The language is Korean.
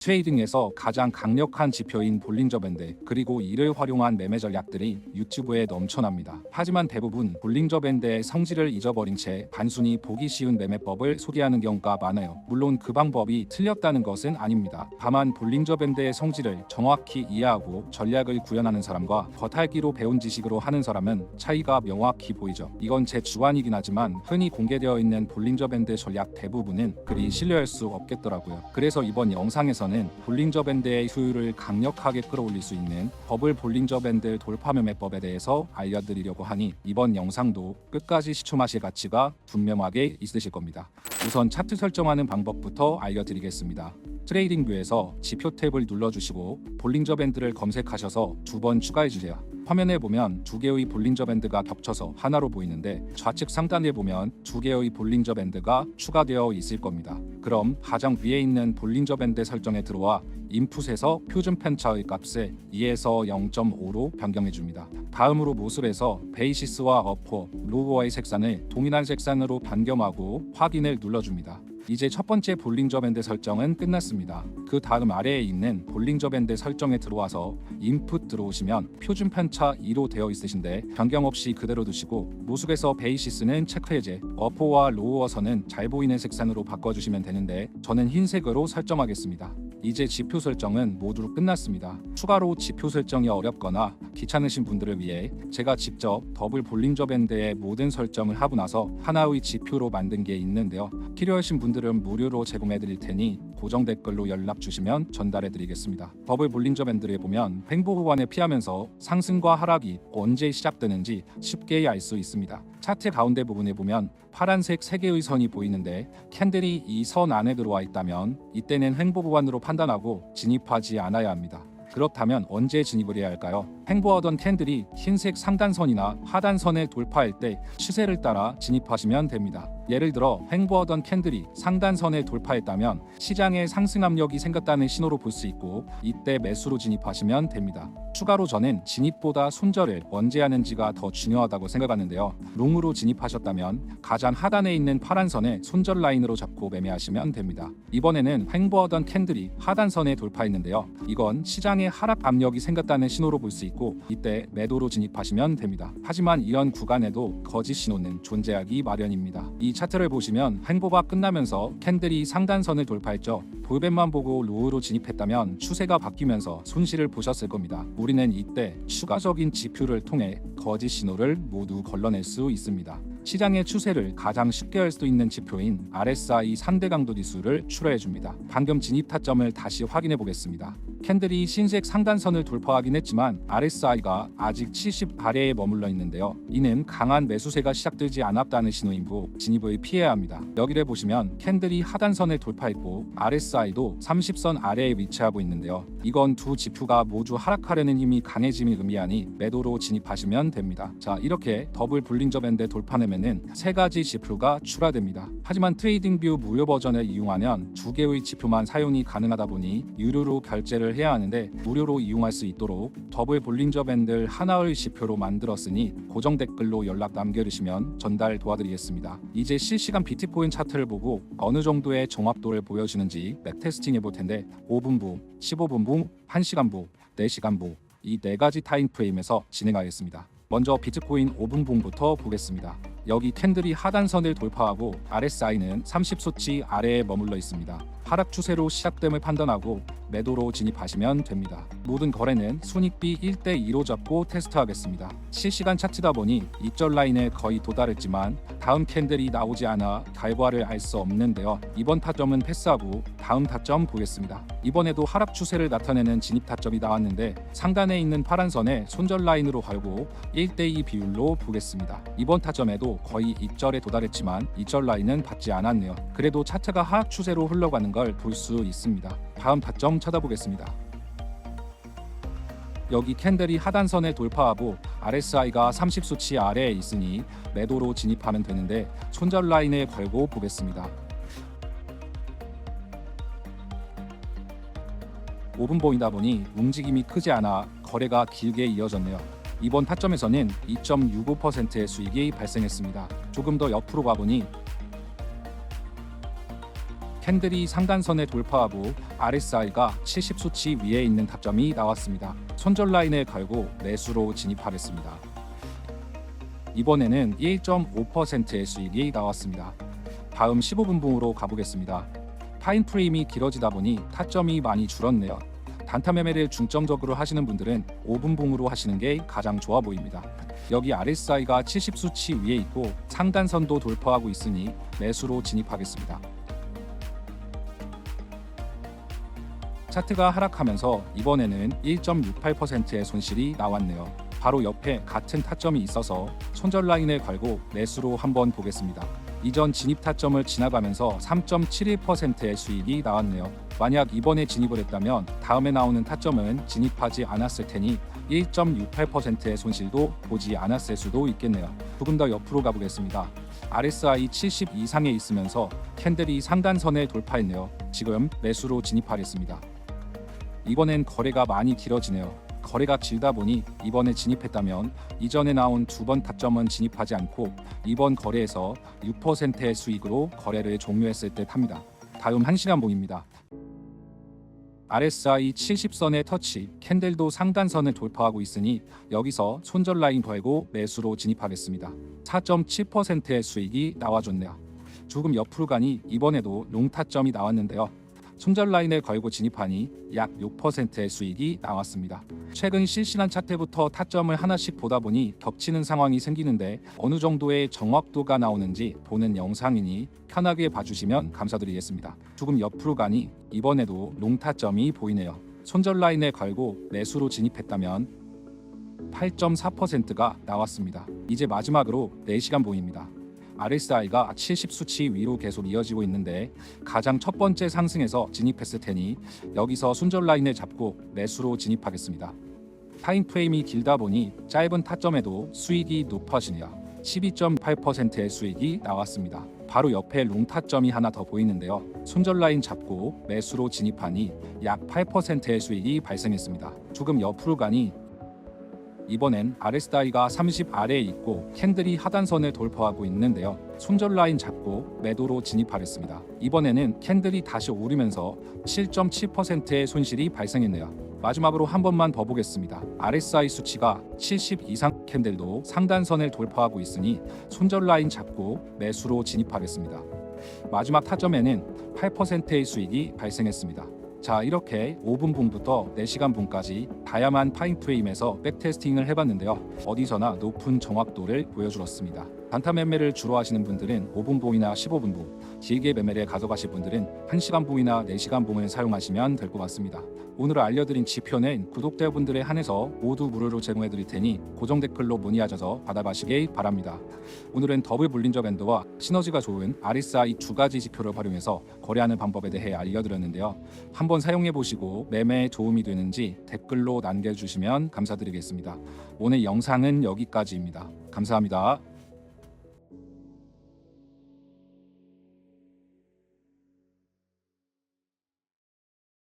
트레이딩에서 가장 강력한 지표인 볼린저 밴드 그리고 이를 활용한 매매 전략들이 유튜브에 넘쳐납니다. 하지만 대부분 볼린저 밴드의 성질을 잊어버린 채 단순히 보기 쉬운 매매법을 소개하는 경우가 많아요. 물론 그 방법이 틀렸다는 것은 아닙니다. 다만 볼린저 밴드의 성질을 정확히 이해하고 전략을 구현하는 사람과 겉핥기로 배운 지식으로 하는 사람은 차이가 명확히 보이죠. 이건 제 주관이긴 하지만 흔히 공개되어 있는 볼린저 밴드 전략 대부분은 그리 신뢰할 수 없겠더라고요. 그래서 이번 영상에서는 볼린저 밴드의 효율을 강력하게 끌어올릴 수 있는 버블 볼린저 밴드 돌파 매매법에 대해서 알려드리려고 하니 이번 영상도 끝까지 시청하실 가치가 분명하게 있으실 겁니다. 우선 차트 설정하는 방법부터 알려드리겠습니다. 트레이딩 뷰에서 지표 탭을 눌러주시고 볼린저 밴드를 검색하셔서 2번 추가해주세요. 화면에 보면 2개의 볼린저 밴드가 겹쳐서 하나로 보이는데 좌측 상단에 보면 2개의 볼린저 밴드가 추가되어 있을 겁니다. 그럼 가장 위에 있는 볼린저 밴드 설정에 들어와 인풋에서 표준 편차의 값을 2에서 0.5로 변경해 줍니다. 다음으로 모습에서 베이시스와 어퍼, 로어의 색상을 동일한 색상으로 변경하고 확인을 눌러줍니다. 이제 첫 번째 볼린저 밴드 설정은 끝났습니다. 그 다음 아래에 있는 볼린저 밴드 설정에 들어와서 인풋 들어오시면 표준 편차 2로 되어 있으신데 변경 없이 그대로 두시고 모습에서 베이시스는 체크 해제, 어퍼와 로어 선은 잘 보이는 색상으로 바꿔주시면 되는데 저는 흰색으로 설정하겠습니다. 이제 지표 설정은 모두 끝났습니다. 추가로 지표 설정이 어렵거나 귀찮으신 분들을 위해 제가 직접 더블 볼린저 밴드의 모든 설정을 하고 나서 하나의 지표로 만든 게 있는데요. 필요하신 분들은 무료로 제공해 드릴 테니 고정 댓글로 연락 주시면 전달해 드리겠습니다. 더블 볼린저 밴드를 보면 횡보 구간을 피하면서 상승과 하락이 언제 시작되는지 쉽게 알 수 있습니다. 차트 가운데 부분에 보면 파란색 3개의 선이 보이는데 캔들이 이 선 안에 들어와 있다면 이때는 횡보 구간으로 판단하고 진입하지 않아야 합니다. 그렇다면 언제 진입을 해야 할까요? 횡보하던 캔들이 흰색 상단선이나 하단선을 돌파할 때 추세를 따라 진입하시면 됩니다. 예를 들어 횡보하던 캔들이 상단선을 돌파했다면 시장에 상승 압력이 생겼다는 신호로 볼 수 있고 이때 매수로 진입하시면 됩니다. 추가로 저는 진입보다 손절을 언제 하는지가 더 중요하다고 생각하는데요. 롱으로 진입하셨다면 가장 하단에 있는 파란 선을 손절 라인으로 잡고 매매하시면 됩니다. 이번에는 횡보하던 캔들이 하단선에 돌파했는데요. 이건 시장에 하락 압력이 생겼다는 신호로 볼 수 있고 이때 매도로 진입하시면 됩니다. 하지만 이런 구간에도 거짓 신호는 존재하기 마련입니다. 이 차트를 보시면 횡보가 끝나면서 캔들이 상단선을 돌파했죠. 볼벤만 보고 로우로 진입했다면 추세가 바뀌면서 손실을 보셨을 겁니다. 우리는 이때 추가적인 지표를 통해 거짓 신호를 모두 걸러낼 수 있습니다. 시장의 추세를 가장 쉽게 할 수 있는 지표인 RSI 상대 강도 지수를 추려해 줍니다. 방금 진입 타점을 다시 확인해 보겠습니다. 캔들이 흰색 상단선을 돌파하긴 했지만 RSI가 아직 70 아래에 머물러 있는데요. 이는 강한 매수세가 시작되지 않았다는 신호이고 진입을 피해야 합니다. 여기를 보시면 캔들이 하단선을 돌파했고 RSI도 30선 아래에 위치하고 있는데요. 이건 두 지표가 모두 하락하려는 힘이 강해짐을 의미하니 매도로 진입하시면 됩니다. 자, 이렇게 더블 볼린저 밴드 돌파 매매는 3가지 지표가 추가됩니다. 하지만 트레이딩뷰 무료 버전을 이용하면 2개의 지표만 사용이 가능하다 보니 유료로 결제를 해야 하는데 무료로 이용할 수 있도록 더블 볼린저 밴드 하나의 지표로 만들었으니 고정 댓글로 연락 남겨주시면 전달 도와드리겠습니다. 이제 실시간 비트코인 차트를 보고 어느 정도의 정확도를 보여주는지 백테스팅 해볼 텐데 5분부, 15분부, 1시간부, 4시간부 이 4가지 타임프레임에서 진행하겠습니다. 먼저 비트코인 5분봉부터 보겠습니다. 여기 캔들이 하단선을 돌파하고 RSI는 30소치 아래에 머물러 있습니다. 하락 추세로 시작됨을 판단하고 매도로 진입하시면 됩니다. 모든 거래는 손익비 1대2로 잡고 테스트하겠습니다. 실시간 차트다 보니 이절 라인에 거의 도달했지만 다음 캔들이 나오지 않아 결과를 알 수 없는데요. 이번 타점은 패스하고 다음 타점 보겠습니다. 이번에도 하락 추세를 나타내는 진입 타점이 나왔는데 상단에 있는 파란 선에 손절 라인으로 걸고 1대2 비율로 보겠습니다. 이번 타점에도 거의 이절에 도달했지만 이절 라인은 받지 않았네요. 그래도 차트가 하락 추세로 흘러가는 걸 볼 수 있습니다. 다음 타점 찾아보겠습니다. 여기 캔들이 하단선을 돌파하고 RSI가 30소치 아래에 있으니 매도로 진입하면 되는데 손절 라인에 걸고 보겠습니다. 5분 보이다 보니 움직임이 크지 않아 거래가 길게 이어졌네요. 이번 타점에서는 2.65%의 수익이 발생했습니다. 조금 더 옆으로 가보니 캔들이 상단선에 돌파하고 RSI가 70 수치 위에 있는 타점이 나왔습니다. 손절 라인을 걸고 매수로 진입하겠습니다. 이번에는 1.5%의 수익이 나왔습니다. 다음 15분봉으로 가보겠습니다. 타임 프레임이 길어지다 보니 타점이 많이 줄었네요. 단타 매매를 중점적으로 하시는 분들은 5분봉으로 하시는 게 가장 좋아 보입니다. 여기 RSI가 70 수치 위에 있고 상단선도 돌파하고 있으니 매수로 진입하겠습니다. 차트가 하락하면서 이번에는 1.68%의 손실이 나왔네요. 바로 옆에 같은 타점이 있어서 손절 라인을 걸고 매수로 한번 보겠습니다. 이전 진입 타점을 지나가면서 3.71%의 수익이 나왔네요. 만약 이번에 진입을 했다면 다음에 나오는 타점은 진입하지 않았을 테니 1.68%의 손실도 보지 않았을 수도 있겠네요. 조금 더 옆으로 가보겠습니다. RSI 70 이상에 있으면서 캔들이 상단선에 돌파했네요. 지금 매수로 진입하겠습니다. 이번엔 거래가 많이 길어지네요. 거래가 길다 보니 이번에 진입했다면 이전에 나온 두 번 타점은 진입하지 않고 이번 거래에서 6%의 수익으로 거래를 종료했을 듯 합니다. 다음 1시간 봉입니다. RSI 70선의 터치, 캔들도 상단선을 돌파하고 있으니 여기서 손절 라인 걸고 매수로 진입하겠습니다. 4.7%의 수익이 나와줬네요. 조금 옆으로 가니 이번에도 롱 타점이 나왔는데요. 손절 라인을 걸고 진입하니 약 6%의 수익이 나왔습니다. 최근 실시간 차트부터 타점을 하나씩 보다 보니 겹치는 상황이 생기는데 어느 정도의 정확도가 나오는지 보는 영상이니 편하게 봐주시면 감사드리겠습니다. 조금 옆으로 가니 이번에도 롱 타점이 보이네요. 손절 라인을 걸고 매수로 진입했다면 8.4%가 나왔습니다. 이제 마지막으로 4시간 봉입니다. RSI가 70 수치 위로 계속 이어지고 있는데 가장 첫 번째 상승에서 진입했을 테니 여기서 손절 라인을 잡고 매수로 진입하겠습니다. 타임 프레임이 길다 보니 짧은 타점에도 수익이 높아지네요. 12.8%의 수익이 나왔습니다. 바로 옆에 롱 타점이 하나 더 보이는데요. 손절 라인 잡고 매수로 진입하니 약 8%의 수익이 발생했습니다. 조금 옆으로 가니 이번엔 RSI가 30 아래에 있고 캔들이 하단선을 돌파하고 있는데요. 손절 라인 잡고 매도로 진입하겠습니다. 이번에는 캔들이 다시 오르면서 7.7%의 손실이 발생했네요. 마지막으로 한 번만 더 보겠습니다. RSI 수치가 70 이상 캔들도 상단선을 돌파하고 있으니 손절 라인 잡고 매수로 진입하겠습니다. 마지막 타점에는 8%의 수익이 발생했습니다. 자, 이렇게 5분 봉부터 4시간 봉까지 다양한 타임 프레임에서 백테스팅을 해봤는데요. 어디서나 높은 정확도를 보여주었습니다. 단타 매매를 주로 하시는 분들은 5분 봉이나 15분 봉, 길게 매매를 가져가실 분들은 1시간 봉이나 4시간 봉을 사용하시면 될 것 같습니다. 오늘 알려드린 지표는 구독자분들에 한해서 모두 무료로 제공해드릴 테니 고정 댓글로 문의하셔서 받아가시길 바랍니다. 오늘은 더블 볼린저 밴드와 시너지가 좋은 RSI 두 가지 지표를 활용해서 거래하는 방법에 대해 알려드렸는데요. 한번 사용해보시고 매매에 도움이 되는지 댓글로 남겨주시면 감사드리겠습니다. 오늘 영상은 여기까지입니다. 감사합니다.